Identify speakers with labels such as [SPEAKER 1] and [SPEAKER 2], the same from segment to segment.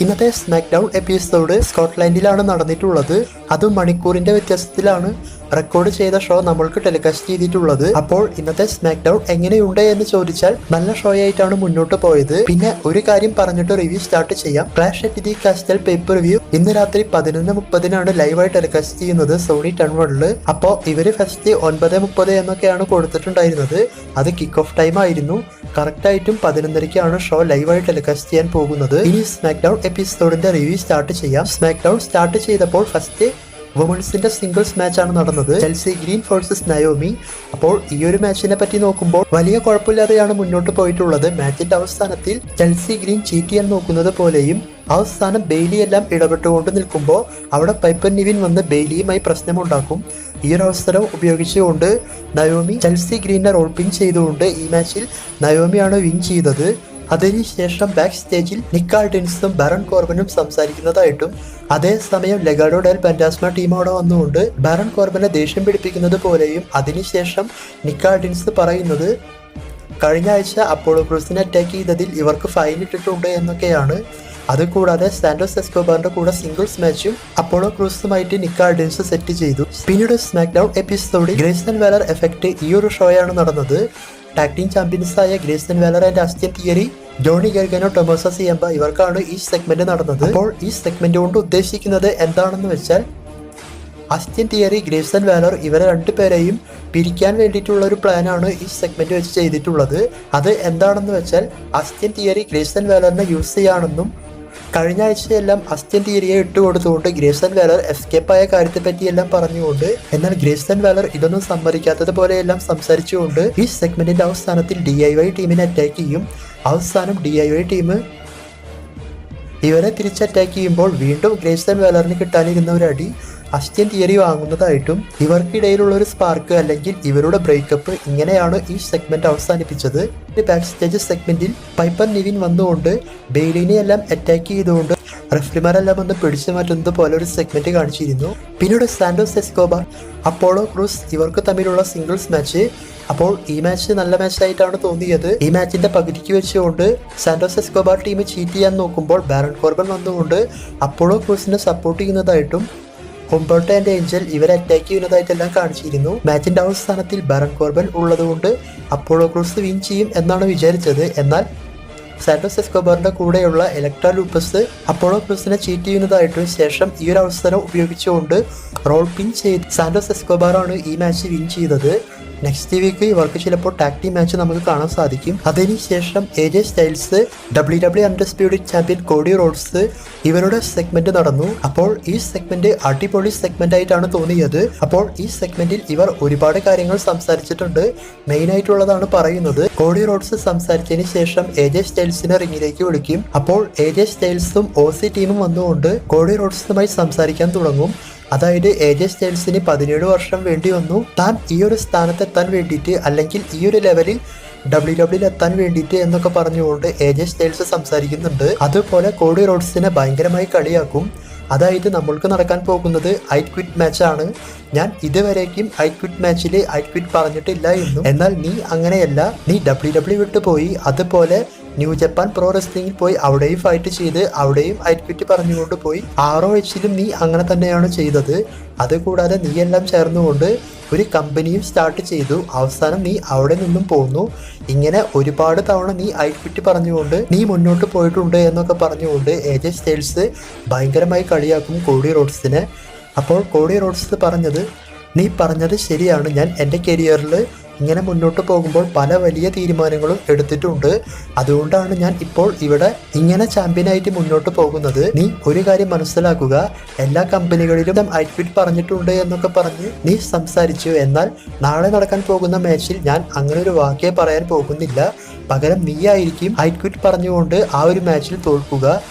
[SPEAKER 1] ഇന്നത്തെ smack down episode സ്കോട്ട്ലാൻഡിലാണ് നടന്നിട്ടുള്ളത്. അതും മണിക്കൂറിന്റെ വ്യത്യാസത്തിലാണ് റെക്കോർഡ് ചെയ്ത ഷോ നമ്മൾക്ക് ടെലികാസ്റ്റ് ചെയ്തിട്ടുള്ളത്. അപ്പോൾ ഇന്നത്തെ സ്മാക്ക് ഡൗൺ എങ്ങനെയുണ്ട് എന്ന് ചോദിച്ചാൽ നല്ല ഷോ ആയിട്ടാണ് മുന്നോട്ട് പോയത്. പിന്നെ ഒരു കാര്യം പറഞ്ഞിട്ട് റിവ്യൂ സ്റ്റാർട്ട് ചെയ്യാം. Clash at the castle paper review ഇന്ന് രാത്രി 11:30 ലൈവായി ടെലികാസ്റ്റ് ചെയ്യുന്നത് സോണി 10 അപ്പോൾ ഇവര് ഫസ്റ്റ് 9:30 എന്നൊക്കെയാണ് കൊടുത്തിട്ടുണ്ടായിരുന്നത്. അത് കിക്ക് ഓഫ് ടൈം ആയിരുന്നു. കറക്റ്റ് ആയിട്ടും 11:30 ഷോ ലൈവായി ടെലികാസ്റ്റ് ചെയ്യാൻ പോകുന്നത്. ഇനി സ്മാക്ക് ഡൗൺ എപ്പിസോഡിന്റെ റിവ്യൂ സ്റ്റാർട്ട് ചെയ്യാം. സ്മാക്ക് ഡൗൺ സ്റ്റാർട്ട് ചെയ്തപ്പോൾ ഫസ്റ്റ് വുമൺസിന്റെ സിംഗിൾസ് മാച്ചാണ് നടന്നത്. Chelsea green versus Naomi. അപ്പോൾ ഈ ഒരു മാച്ചിനെ പറ്റി നോക്കുമ്പോൾ വലിയ കുഴപ്പമില്ലാതെയാണ് മുന്നോട്ട് പോയിട്ടുള്ളത്. മാച്ചിന്റെ അവസാനത്തിൽ ചെൽസി ഗ്രീൻ ചീറ്റ് ചെയ്യാൻ നോക്കുന്നത് പോലെയും അവസാനം ബെയ്ലി എല്ലാം ഇടപെട്ടുകൊണ്ട് നിൽക്കുമ്പോൾ അവിടെ പൈപ്പർ നിവിൻ വന്ന് ബെയ്ലിയുമായി പ്രശ്നമുണ്ടാക്കും. ഈ ഒരു അവസരം ഉപയോഗിച്ചുകൊണ്ട് നയോമി ചെൽസി ഗ്രീനെ റോൾ പിൻ ചെയ്തുകൊണ്ട് ഈ മാച്ചിൽ നയോമിയാണ് വിൻ ചെയ്തത്. അതിനുശേഷം ബാക്ക് സ്റ്റേജിൽ നിക്ക് ആൾട്ടിൻസും ബാരൺ കോർബനും സംസാരിക്കുന്നതായിട്ടും അതേസമയം ലെഗാഡോ ഡെൽ ഫാന്റാസ്മ ടീം അവിടെ വന്നുകൊണ്ട് ബാരൺ കോർബനെ ദേഷ്യം പിടിപ്പിക്കുന്നത് പോലെയും അതിനുശേഷം നിക്ക് ആൾട്ടിൻസ് പറയുന്നത് കഴിഞ്ഞ ആഴ്ച അപ്പോളോ ക്രൂസിനെ അറ്റാക്ക് ചെയ്തതിൽ ഇവർക്ക് ഫൈൻ ഇട്ടിട്ടുണ്ട് എന്നൊക്കെയാണ്. അതുകൂടാതെ സാന്റോസ് എസ്കോബാറിന്റെ കൂടെ സിംഗിൾസ് മാച്ചും അപ്പോളോ ക്രൂസുമായിട്ട് നിക്ക് ആൾട്ടിൻസ് സെറ്റ് ചെയ്തു. പിന്നീട് സ്മാക്ക് ഡൗൺ എപ്പിസോഡിൽ ഗ്രേസൺ വാലർ എഫക്ട് ഈ ഒരു ഷോയാണ് നടന്നത്. ടാഗ് ടീം ചാമ്പ്യൻസായ Grayson Waller and Austin Theory, Johnny Gargano, Tommaso Ciampa ഇവർക്കാണ് ഈ സെഗ്മെന്റ് നടന്നത്. അപ്പോൾ ഈ സെഗ്മെന്റ് കൊണ്ട് ഉദ്ദേശിക്കുന്നത് എന്താണെന്ന് വെച്ചാൽ ആസ്റ്റ്യൻ തിയറി, ഗ്രേസൺ വാലർ ഇവരെ രണ്ടുപേരെയും പിരിക്കാൻ വേണ്ടിയിട്ടുള്ള ഒരു പ്ലാനാണ് ഈ സെഗ്മെന്റ് വെച്ച് ചെയ്തിട്ടുള്ളത്. അത് എന്താണെന്ന് വെച്ചാൽ ആസ്റ്റ്യൻ തിയറി ഗ്രേസൺ വാലറിനെ യൂസ് ചെയ്യാണെന്നും കഴിഞ്ഞ ആഴ്ചയെല്ലാം ആസ്റ്റ്യൻ തിയറിയെ ഇട്ടുകൊടുത്തുകൊണ്ട് ഗ്രേസൺ വാലർ എസ്കേപ്പ് ആയ കാര്യത്തെ പറ്റിയെല്ലാം പറഞ്ഞുകൊണ്ട്, എന്നാൽ ഗ്രേസൺ വാലർ ഇതൊന്നും സമ്മതിക്കാത്തത് പോലെയെല്ലാം സംസാരിച്ചുകൊണ്ട് ഈ സെഗ്മെന്റിന്റെ അവസാനത്തിൽ DIY ടീമിനെ അറ്റാക്ക് ചെയ്യും. അവസാനം DIY ടീം ഇവരെ തിരിച്ച് അറ്റാക്ക് ചെയ്യുമ്പോൾ വീണ്ടും ഗ്രേസൺ വാലറിന് കിട്ടാനിരുന്ന ഒരു അടി ആസ്റ്റ്യൻ തിയറി വാങ്ങുന്നതായിട്ടും ഇവർക്കിടയിലുള്ള ഒരു സ്പാർക്ക് അല്ലെങ്കിൽ ഇവരുടെ ബ്രേക്കപ്പ് ഇങ്ങനെയാണ് ഈ സെഗ്മെന്റ് അവസാനിപ്പിച്ചത്. ബാക്ക് സ്റ്റേജ് സെഗ്മെന്റിൽ പൈപ്പർ നിവിൻ വന്നുകൊണ്ട് ബെയ്ലിനെ എല്ലാം അറ്റാക്ക് ചെയ്തുകൊണ്ട് റെഫറിമാരെല്ലാം ഒന്ന് പിടിച്ചു മാറ്റുന്നത് പോലെ ഒരു സെഗ്മെന്റ് കാണിച്ചിരുന്നു. പിന്നീട് സാന്റോസ് എസ്കോബാർ, അപ്പോളോ ക്രൂസ് ഇവർക്ക് തമ്മിലുള്ള സിംഗിൾസ് മാച്ച്. അപ്പോൾ ഈ മാച്ച് നല്ല മാച്ചായിട്ടാണ് തോന്നിയത്. ഈ മാച്ചിന്റെ പകുതിക്ക് വെച്ചുകൊണ്ട് സാന്റോസ് എസ്കോബാർ ടീം ചീറ്റ് ചെയ്യാൻ നോക്കുമ്പോൾ ബാരൺ കോർബൻ വന്നുകൊണ്ട് Apollo ക്രൂസിനെ support ചെയ്യുന്നതായിട്ടും Humberto and Angel ഇവരെ അറ്റാക്ക് ചെയ്യുന്നതായിട്ടെല്ലാം കാണിച്ചിരുന്നു. മാച്ചിന്റെ അവസാനത്തിൽ ബാരൺ കോർബൻ ഉള്ളതുകൊണ്ട് അപ്പോളോ ക്രൂസ് വിൻ ചെയ്യും എന്നാണ് വിചാരിച്ചത്. എന്നാൽ സാന്റോസ് എസ്കോബാറിന്റെ കൂടെയുള്ള ഇലക്ട്ര ലൂപ്പസ് അപ്പോളോ ക്രൂസിനെ ചീറ്റ് ചെയ്യുന്നതായിട്ടും ശേഷം ഈ ഒരു അവസരം ഉപയോഗിച്ചുകൊണ്ട് റോൾ പിൻ ചെയ്ത് സാന്റോസ് എസ്കോബാറാണ് ഈ മാച്ച് വിൻ ചെയ്തത്. നെക്സ്റ്റ് വീക്ക് ഇവർക്ക് ചിലപ്പോൾ ടാഗ് ടീം മാച്ച് നമുക്ക് കാണാൻ സാധിക്കും. അതിനുശേഷം AJ styles, WWE undisputed champion Cody Rhodes ഇവരുടെ സെഗ്മെന്റ് നടന്നു. അപ്പോൾ ഈ സെഗ്മെന്റ് അടിപൊളി സെഗ്മെന്റ് ആയിട്ടാണ് തോന്നിയത്. അപ്പോൾ ഈ സെഗ്മെന്റിൽ ഇവർ ഒരുപാട് കാര്യങ്ങൾ സംസാരിച്ചിട്ടുണ്ട്. മെയിൻ ആയിട്ടുള്ളതാണ് പറയുന്നത്. കോഡി റോഡ്സ് സംസാരിച്ചതിന് ശേഷം AJ സ്റ്റൈൽസിനെ റിങ്ങിലേക്ക് വിളിക്കും. അപ്പോൾ AJ സ്റ്റൈൽസും OC ടീമും വന്നുകൊണ്ട് കോഡി റോഡ്സുമായി സംസാരിക്കാൻ തുടങ്ങും. അതായത് AJ സ്റ്റൈൽസിന് 17 വർഷം വേണ്ടി വന്നു താൻ ഈ ഒരു സ്ഥാനത്തെത്താൻ വേണ്ടിയിട്ട്, അല്ലെങ്കിൽ ഈ ഒരു ലെവലിൽ WWE എത്താൻ വേണ്ടിയിട്ട് എന്നൊക്കെ പറഞ്ഞുകൊണ്ട് AJ സ്റ്റൈൽസ് സംസാരിക്കുന്നുണ്ട്. അതുപോലെ കോഡി റോഡ്സിനെ ഭയങ്കരമായി കളിയാക്കും. അതായത് നമ്മൾക്ക് നടക്കാൻ പോകുന്നത് ഐ ക്വിറ്റ് മാച്ചാണ്. ഞാൻ ഇതുവരേക്കും ഐ ക്വിറ്റ് മാച്ചിൽ ഐ ക്വിറ്റ് പറഞ്ഞിട്ടില്ല എന്നും, എന്നാൽ നീ അങ്ങനെയല്ല, നീ WWE വിട്ടു പോയി, അതുപോലെ ന്യൂ ജപ്പാൻ പ്രോ റെസ്ലിംഗിൽ പോയി അവിടെയും ഫൈറ്റ് ചെയ്ത് അവിടെയും ഐ ക്വിറ്റ് പറഞ്ഞുകൊണ്ട് പോയി. ROHലും നീ അങ്ങനെ തന്നെയാണ് ചെയ്തത്. അതുകൂടാതെ നീ എല്ലാം ചേർന്നുകൊണ്ട് ഒരു കമ്പനിയും സ്റ്റാർട്ട് ചെയ്തു. അവസാനം നീ അവിടെ നിന്നും പോന്നു. ഇങ്ങനെ ഒരുപാട് തവണ നീ ഐ ക്വിറ്റ് പറഞ്ഞുകൊണ്ട് നീ മുന്നോട്ട് പോയിട്ടുണ്ട് എന്നൊക്കെ പറഞ്ഞുകൊണ്ട് AJ സ്റ്റൈൽസ് ഭയങ്കരമായി കളിയാക്കും കോഡി റോഡ്സിനെ. അപ്പോൾ കോഡി റോഡ്സ് പറഞ്ഞത്, നീ പറഞ്ഞത് ശരിയാണ്, ഞാൻ എൻ്റെ കരിയറിൽ ഇങ്ങനെ മുന്നോട്ട് പോകുമ്പോൾ പല വലിയ തീരുമാനങ്ങളും എടുത്തിട്ടുണ്ട്. അതുകൊണ്ടാണ് ഞാൻ ഇപ്പോൾ ഇവിടെ ഇങ്ങനെ ചാമ്പ്യനായിട്ട് മുന്നോട്ട് പോകുന്നത്. നീ ഒരു കാര്യം മനസ്സിലാക്കുക, എല്ലാ കമ്പനികളിലും ഐ ക്വിറ്റ് പറഞ്ഞിട്ടുണ്ട് എന്നൊക്കെ പറഞ്ഞ് നീ സംസാരിച്ചു. എന്നാൽ നാളെ നടക്കാൻ പോകുന്ന മാച്ചിൽ ഞാൻ അങ്ങനെ ഒരു വാക്കേ പറയാൻ പോകുന്നില്ല. പകരം നീയായിരിക്കും ഐ ക്വിറ്റ് പറഞ്ഞുകൊണ്ട് ആ ഒരു മാച്ചിൽ തോൽക്കുക.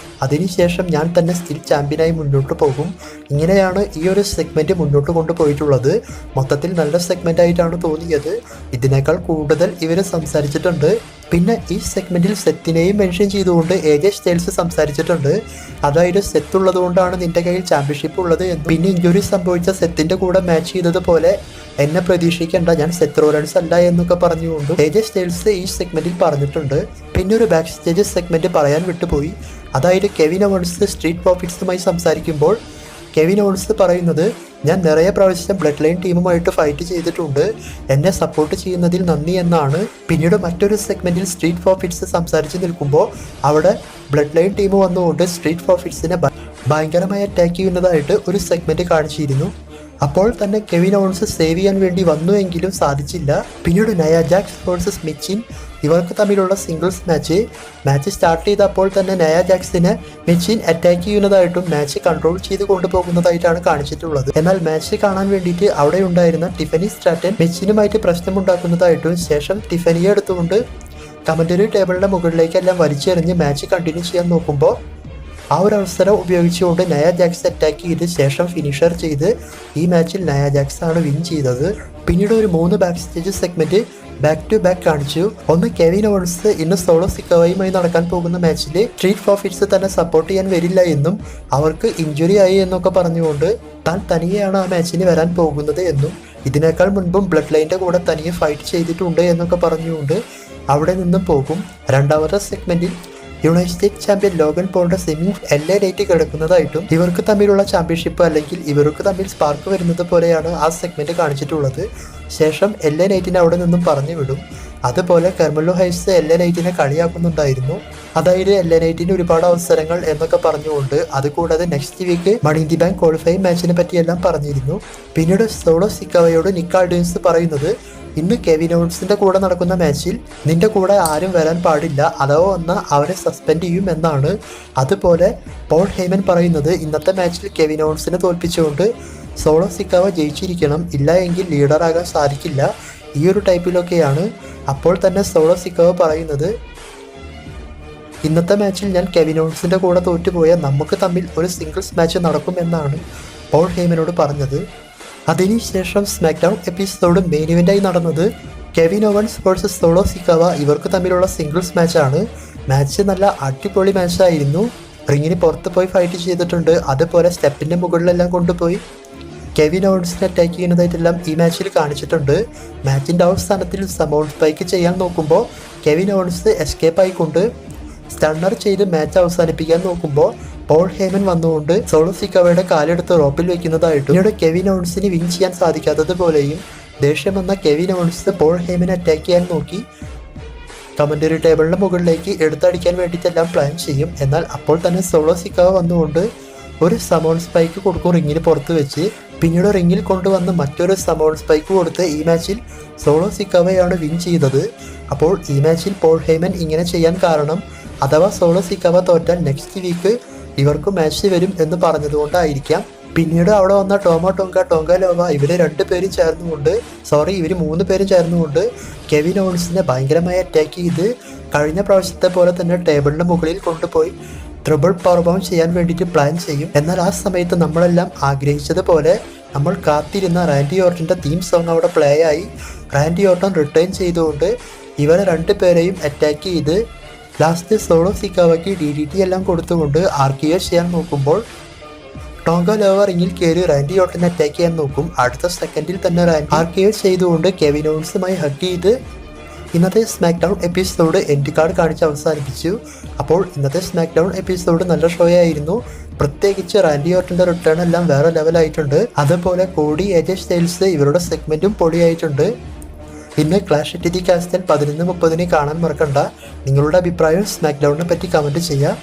[SPEAKER 1] അതിനുശേഷം ഞാൻ തന്നെ സ്റ്റിൽ ചാമ്പ്യനായി മുന്നോട്ട് പോകും. ഇങ്ങനെയാണ് ഈ ഒരു സെഗ്മെന്റ് മുന്നോട്ട് കൊണ്ടുപോയിട്ടുള്ളത്. മൊത്തത്തിൽ നല്ല സെഗ്മെന്റ് ആയിട്ടാണ് തോന്നിയത്. ഇതിനേക്കാൾ കൂടുതൽ ഇവർ സംസാരിച്ചിട്ടുണ്ട്. പിന്നെ ഈ സെഗ്മെന്റിൽ സെത്തിനെയും മെൻഷൻ ചെയ്തുകൊണ്ട് AJ സ്റ്റൈൽസ് സംസാരിച്ചിട്ടുണ്ട്. അതായത് സെത്ത് ഉള്ളത് കൊണ്ടാണ് നിന്റെ കയ്യിൽ ചാമ്പ്യൻഷിപ്പ് ഉള്ളത് എന്നും പിന്നെ ഇഞ്ചുറി സംഭവിച്ച സെത്തിന്റെ കൂടെ മാച്ച് ചെയ്തതുപോലെ എന്നെ പ്രതീക്ഷിക്കേണ്ട, ഞാൻ സെത്ത് റോളൻസ് അല്ല എന്നൊക്കെ പറഞ്ഞുകൊണ്ട് AJ സ്റ്റൈൽസ് ഈ സെഗ്മെന്റിൽ പറഞ്ഞിട്ടുണ്ട്. പിന്നെ ഒരു ബാക്ക് സ്റ്റേജ് സെഗ്മെന്റ് പറയാൻ വിട്ടുപോയി. അതായത് കെവിൻ ഓവൻസ് സ്ട്രീറ്റ് പ്രോഫിറ്റ്സുമായി സംസാരിക്കുമ്പോൾ കെവിൻ ഓവൻസ് പറയുന്നത്, ഞാൻ നിറയെ പ്രാവശ്യം ബ്ലഡ് ലൈൻ ടീമുമായിട്ട് ഫൈറ്റ് ചെയ്തിട്ടുണ്ട്, എന്നെ സപ്പോർട്ട് ചെയ്യുന്നതിൽ നന്ദി എന്നാണ്. പിന്നീട് മറ്റൊരു സെഗ്മെന്റിൽ സ്ട്രീറ്റ് പ്രോഫിറ്റ്സ് സംസാരിച്ച് നിൽക്കുമ്പോൾ അവിടെ ബ്ലഡ് ലൈൻ ടീം വന്നുകൊണ്ട് സ്ട്രീറ്റ് പ്രോഫിറ്റ്സിനെ ഭയങ്കരമായി അറ്റാക്ക് ചെയ്യുന്നതായിട്ട് ഒരു സെഗ്മെന്റ് കാണിച്ചിരുന്നു. അപ്പോൾ തന്നെ കെവിൻ ഓവൻസ് സേവ് ചെയ്യാൻ വേണ്ടി വന്നുവെങ്കിലും സാധിച്ചില്ല. പിന്നീട് നയ ജാക്സ് വേഴ്സസ് മിച്ചിൻ, ഇവർക്ക് തമ്മിലുള്ള സിംഗിൾസ് മാച്ച് സ്റ്റാർട്ട് ചെയ്തപ്പോൾ തന്നെ നയ ജാക്സിനെ മിച്ചിൻ അറ്റാക്ക് ചെയ്യുന്നതായിട്ടും മാച്ച് കൺട്രോൾ ചെയ്ത് കൊണ്ടുപോകുന്നതായിട്ടാണ് കാണിച്ചിട്ടുള്ളത്. എന്നാൽ മാച്ച് കാണാൻ വേണ്ടിയിട്ട് അവിടെ ഉണ്ടായിരുന്ന ടിഫനി സ്ട്രാറ്റൻ മിച്ചിനുമായിട്ട് പ്രശ്നമുണ്ടാക്കുന്നതായിട്ടും ശേഷം ടിഫനിയെ എടുത്തുകൊണ്ട് കമന്ററി ടേബിളിന്റെ മുകളിലേക്കെല്ലാം വലിച്ചെറിഞ്ഞ് മാച്ച് കണ്ടിന്യൂ ചെയ്യാൻ നോക്കുമ്പോൾ ആ ഒരു അവസരം ഉപയോഗിച്ചുകൊണ്ട് നയ ജാക്സ് അറ്റാക്ക് ചെയ്ത് ശേഷം ഫിനിഷർ ചെയ്ത് ഈ മാച്ചിൽ നയ ജാക്സ് ആണ് വിൻ ചെയ്തത്. പിന്നീട് ഒരു 3 backstage segment back to back കാണിച്ചു. ഒന്ന് കെവിൻ ഓവൻസ് ഇന്ന് സോളോ സിക്കവയുമായി നടക്കാൻ പോകുന്ന മാച്ചിൽ സ്ട്രീറ്റ് പ്രോഫിറ്റ്സ് തന്നെ സപ്പോർട്ട് ചെയ്യാൻ വരില്ല എന്നും അവർക്ക് ഇഞ്ചുറി ആയി എന്നൊക്കെ പറഞ്ഞുകൊണ്ട് താൻ തനിയെയാണ് ആ മാച്ചിന് വരാൻ പോകുന്നത് എന്നും ഇതിനേക്കാൾ മുൻപും ബ്ലഡ് ലൈൻ്റെ കൂടെ തനിയെ ഫൈറ്റ് ചെയ്തിട്ടുണ്ട് എന്നൊക്കെ പറഞ്ഞുകൊണ്ട് അവിടെ നിന്നും പോകും. രണ്ടാമത്തെ സെഗ്മെന്റിൽ യുണൈറ്റഡ് സ്റ്റേറ്റ്സ് ചാമ്പ്യൻ ലോഗൻ പോളിന്റെ സെമി LA നൈറ്റ് കിടക്കുന്നതായിട്ടും ഇവർക്ക് തമ്മിലുള്ള ചാമ്പ്യൻഷിപ്പ് അല്ലെങ്കിൽ ഇവർക്ക് തമ്മിൽ സ്പാർക്ക് വരുന്നത് പോലെയാണ് ആ സെഗ്മെന്റ് കാണിച്ചിട്ടുള്ളത്. ശേഷം LA നൈറ്റിനെ അവിടെ നിന്നും പറഞ്ഞു വിടും. അതുപോലെ കർമലോ ഹൈസ് LA നൈറ്റിനെ കളിയാക്കുന്നുണ്ടായിരുന്നു. അതായത് LA നൈറ്റിന് ഒരുപാട് അവസരങ്ങൾ എന്നൊക്കെ പറഞ്ഞുകൊണ്ട്. അതുകൂടാതെ next week Money in the Bank qualifying മാച്ചിനെ പറ്റിയെല്ലാം പറഞ്ഞിരുന്നു. പിന്നീട് സോളോ സിക്കവയോട് നിക്ക് ആൾഡേഴ്സ് പറയുന്നത്, ഇന്ന് കെവിൻ ഓവൻസിന്റെ കൂടെ നടക്കുന്ന മാച്ചിൽ നിന്റെ കൂടെ ആരും വരാൻ പാടില്ല, അഥവാ വന്നാൽ അവരെ സസ്പെൻഡ് ചെയ്യും എന്നാണ്. അതുപോലെ പോൾ ഹേമൻ പറയുന്നത്, ഇന്നത്തെ മാച്ചിൽ കെവിൻ ഓവൻസിനെ തോൽപ്പിച്ചുകൊണ്ട് സോളോ സിക്കാവ ജയിച്ചിരിക്കണം, ഇല്ല എങ്കിൽ ലീഡറാകാൻ സാധിക്കില്ല, ഈ ഒരു ടൈപ്പിലൊക്കെയാണ്. അപ്പോൾ തന്നെ സോളോ സിക്കാവ പറയുന്നത്, ഇന്നത്തെ മാച്ചിൽ ഞാൻ കെവിൻ ഓവൻസിന്റെ കൂടെ തോറ്റുപോയാൽ നമുക്ക് തമ്മിൽ ഒരു സിംഗിൾസ് മാച്ച് നടക്കുമെന്നാണ് പോൾ ഹേമനോട് പറഞ്ഞത്. അതിനുശേഷം സ്മാക്ക് ഡൗൺ എപ്പിസോഡ് മെയിൻ ഇവൻ്റായി നടന്നത് കെവിൻ ഓവൻസ് വേഴ്സസ് സോളോ സിക്കാവ, ഇവർക്ക് തമ്മിലുള്ള സിംഗിൾസ് മാച്ചാണ്. മാച്ച് നല്ല അടിപൊളി മാച്ചായിരുന്നു. റിങ്ങിന് പുറത്ത് പോയി ഫൈറ്റ് ചെയ്തിട്ടുണ്ട്. അതുപോലെ സ്റ്റെപ്പിൻ്റെ മുകളിലെല്ലാം കൊണ്ടുപോയി കെവിൻ ഓവൻസിനെ അറ്റാക്ക് ചെയ്യുന്നതായിട്ടെല്ലാം ഈ മാച്ചിൽ കാണിച്ചിട്ടുണ്ട്. മാച്ചിൻ്റെ അവസാനത്തിൽ സമോൺ സ്പൈക്ക് ചെയ്യാൻ നോക്കുമ്പോൾ കെവിൻ ഓവൻസ് എസ്കേപ്പ് ആയിക്കൊണ്ട് സ്റ്റണ്ണർ ചെയ്ത് മാച്ച് അവസാനിപ്പിക്കാൻ നോക്കുമ്പോൾ പോൾ ഹേമൻ വന്നുകൊണ്ട് സോളോ സിക്കാവയുടെ കാലെടുത്ത് റോപ്പിൽ വെക്കുന്നതായിട്ടും പിന്നീട് കെവിൻ ഓവൻസിന് വിൻ ചെയ്യാൻ സാധിക്കാത്തതുപോലെയും ദേഷ്യം വന്ന കെവിൻ ഓവൻസ് പോൾ ഹേമനെ അറ്റാക്ക് ചെയ്യാൻ നോക്കി കമന്ററി ടേബിളിന്റെ മുകളിലേക്ക് എടുത്തടിക്കാൻ വേണ്ടിയിട്ടെല്ലാം പ്ലാൻ ചെയ്യും. എന്നാൽ അപ്പോൾ തന്നെ സോളോ സിക്കാവ വന്നുകൊണ്ട് ഒരു സമോൺ സ്പൈക്ക് കൊടുക്കും റിങ്ങിന് പുറത്ത് വെച്ച്. പിന്നീട് റിങ്ങിൽ കൊണ്ടുവന്ന് മറ്റൊരു സമോൺ സ്പൈക്ക് കൊടുത്ത് ഈ മാച്ചിൽ സോളോ സിക്കാവയാണ് വിൻ ചെയ്തത്. അപ്പോൾ ഈ മാച്ചിൽ പോൾ ഹേമൻ ഇങ്ങനെ ചെയ്യാൻ കാരണം, അഥവാ സോളോ സിക്കാവ തോറ്റാൽ നെക്സ്റ്റ് വീക്ക് ഇവർക്ക് മാച്ച് വരും എന്ന് പറഞ്ഞതുകൊണ്ടായിരിക്കാം. പിന്നീട് അവിടെ വന്ന ടോങ്ക ലോവ ഇവർ 2 പേരും ചേർന്നുകൊണ്ട് ഇവർ 3 പേരും ചേർന്നുകൊണ്ട് കെവിൻ ഓവൻസിനെ ഭയങ്കരമായി അറ്റാക്ക് ചെയ്ത് കഴിഞ്ഞ പ്രാവശ്യത്തെ പോലെ തന്നെ ടേബിളിൻ്റെ മുകളിൽ കൊണ്ടുപോയി ട്രിപ്പിൾ പവർ ബൗണ്ട് ചെയ്യാൻ വേണ്ടിയിട്ട് പ്ലാൻ ചെയ്യും. എന്നാൽ ആ സമയത്ത് നമ്മളെല്ലാം ആഗ്രഹിച്ചതുപോലെ നമ്മൾ കാത്തിരുന്ന റാൻഡി ഓർട്ടൻ്റെ തീം സോങ് അവിടെ പ്ലേ ആയി. റാൻഡി ഓർട്ടൻ റിട്ടേൺ ചെയ്തുകൊണ്ട് ഇവരെ 2 പേരെയും അറ്റാക്ക് ചെയ്ത് ലാസ്റ്റ് സോളോ സിക്കാവയ്ക്ക് DDT എല്ലാം കൊടുത്തുകൊണ്ട് RKO ചെയ്യാൻ നോക്കുമ്പോൾ ടോങ്ക ലോവ റിങ്ങിൽ കയറി റാൻഡി ഓർട്ടനെ അറ്റാക്ക് ചെയ്യാൻ നോക്കും. അടുത്ത സെക്കൻഡിൽ തന്നെ RKO ചെയ്തുകൊണ്ട് കെവിൻ ഓവൻസുമായി ഹഗ് ചെയ്ത് ഇന്നത്തെ smack down episode end card കാണിച്ച് അവസാനിപ്പിച്ചു. അപ്പോൾ ഇന്നത്തെ സ്മാക്ക് ഡൗൺ എപ്പിസോഡ് നല്ല ഷോ ആയിരുന്നു. പ്രത്യേകിച്ച് റാൻഡി ഓർട്ടൻ്റെ റിട്ടേൺ എല്ലാം വേറെ ലെവലായിട്ടുണ്ട്. അതുപോലെ കോഡി AJ സ്റ്റൈൽസ് ഇവരുടെ സെഗ്മെൻറ്റും പൊളിയായിട്ടുണ്ട്. ഇന്ന് ക്ലാഷ് അറ്റ് ദി കാസ്റ്റൽ 11:30 കാണാൻ മറക്കണ്ട. നിങ്ങളുടെ അഭിപ്രായം സ്മാക്ക് ഡൗണിനെ പറ്റി കമൻറ്റ് ചെയ്യുക.